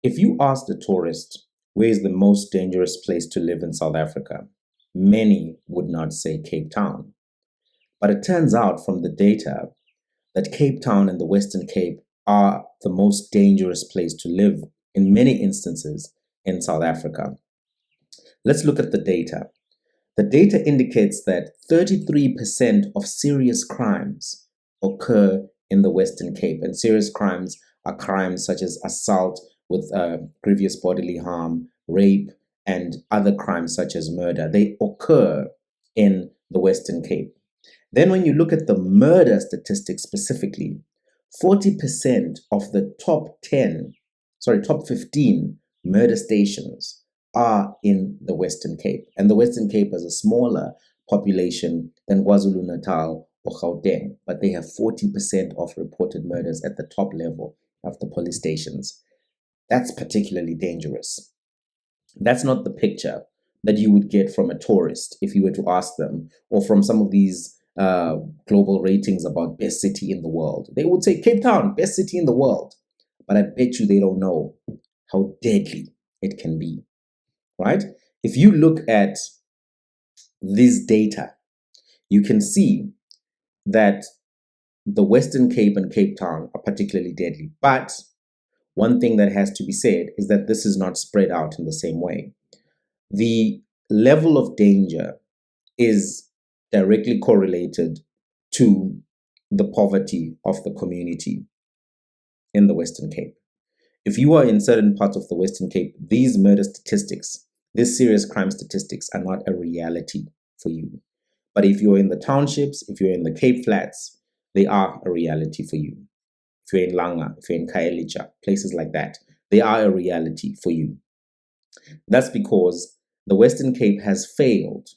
If you asked a tourist where is the most dangerous place to live in South Africa, many would not say Cape Town. But it turns out from the data that Cape Town and the Western Cape are the most dangerous place to live in many instances in South Africa. Let's look at the data. The data indicates that 33% of serious crimes occur in the Western Cape, and serious crimes are crimes such as assault with grievous bodily harm, rape, and other crimes such as murder. They occur in the Western Cape. Then, when you look at the murder statistics specifically, 40% of the top 15 murder stations are in the Western Cape. And the Western Cape has a smaller population than KwaZulu Natal or Gauteng, but they have 40% of reported murders at the top level of the police stations. That's particularly dangerous. That's not the picture that you would get from a tourist if you were to ask them, or from some of these global ratings about best city in the world. They would say Cape Town, best city in the world. But I bet you they don't know how deadly it can be, right? If you look at this data, you can see that the Western Cape and Cape Town are particularly deadly. But one thing that has to be said is that this is not spread out in the same way. The level of danger is directly correlated to the poverty of the community in the Western Cape. If you are in certain parts of the Western Cape, these murder statistics, these serious crime statistics are not a reality for you. But if you're in the townships, if you're in the Cape Flats, they are a reality for you. If you're in Langa, if you're in Khayelitsha, places like that, they are a reality for you. That's because the Western Cape has failed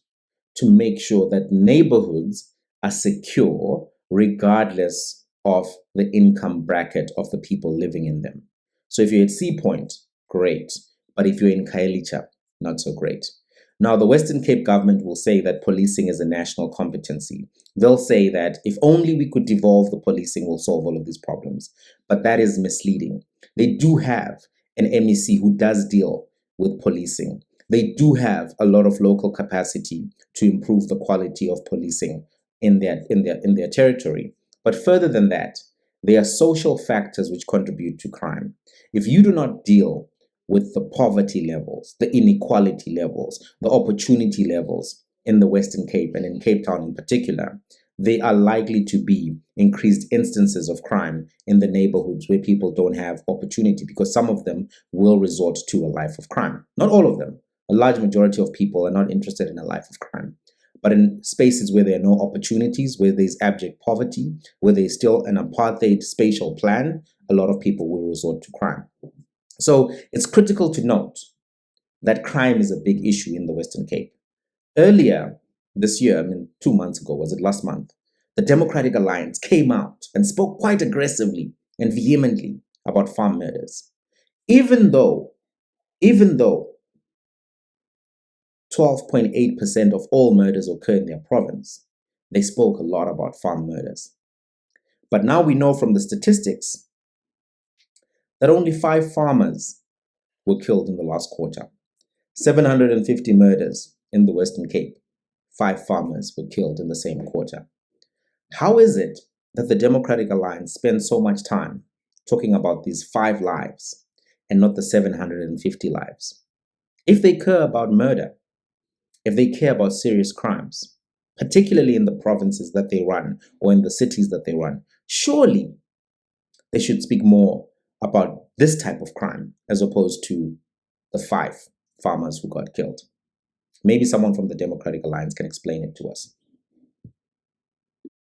to make sure that neighborhoods are secure regardless of the income bracket of the people living in them. So if you're at Sea Point, great. But if you're in Khayelitsha, not so great. Now, the Western Cape government will say that policing is a national competency. They'll say that if only we could devolve the policing, we'll solve all of these problems. But that is misleading. They do have an MEC who does deal with policing. They do have a lot of local capacity to improve the quality of policing in their territory. But further than that, there are social factors which contribute to crime. If you do not deal with the poverty levels, the inequality levels, the opportunity levels in the Western Cape and in Cape Town in particular, they are likely to be increased instances of crime in the neighborhoods where people don't have opportunity, because some of them will resort to a life of crime. Not all of them. A large majority of people are not interested in a life of crime. But in spaces where there are no opportunities, where there's abject poverty, where there's still an apartheid spatial plan, a lot of people will resort to crime. So it's critical to note that crime is a big issue in the Western Cape. Earlier this year, 2 months ago, was it last month, the Democratic Alliance came out and spoke quite aggressively and vehemently about farm murders. Even though 12.8% of all murders occur in their province, they spoke a lot about farm murders. But now we know from the statistics that only 5 farmers were killed in the last quarter. 750 murders in the Western Cape. 5 farmers were killed in the same quarter. How is it that the Democratic Alliance spends so much time talking about these 5 lives and not the 750 lives? If they care about murder, if they care about serious crimes, particularly in the provinces that they run or in the cities that they run, surely they should speak more about this type of crime as opposed to the 5 farmers who got killed. Maybe someone from the Democratic Alliance can explain it to us.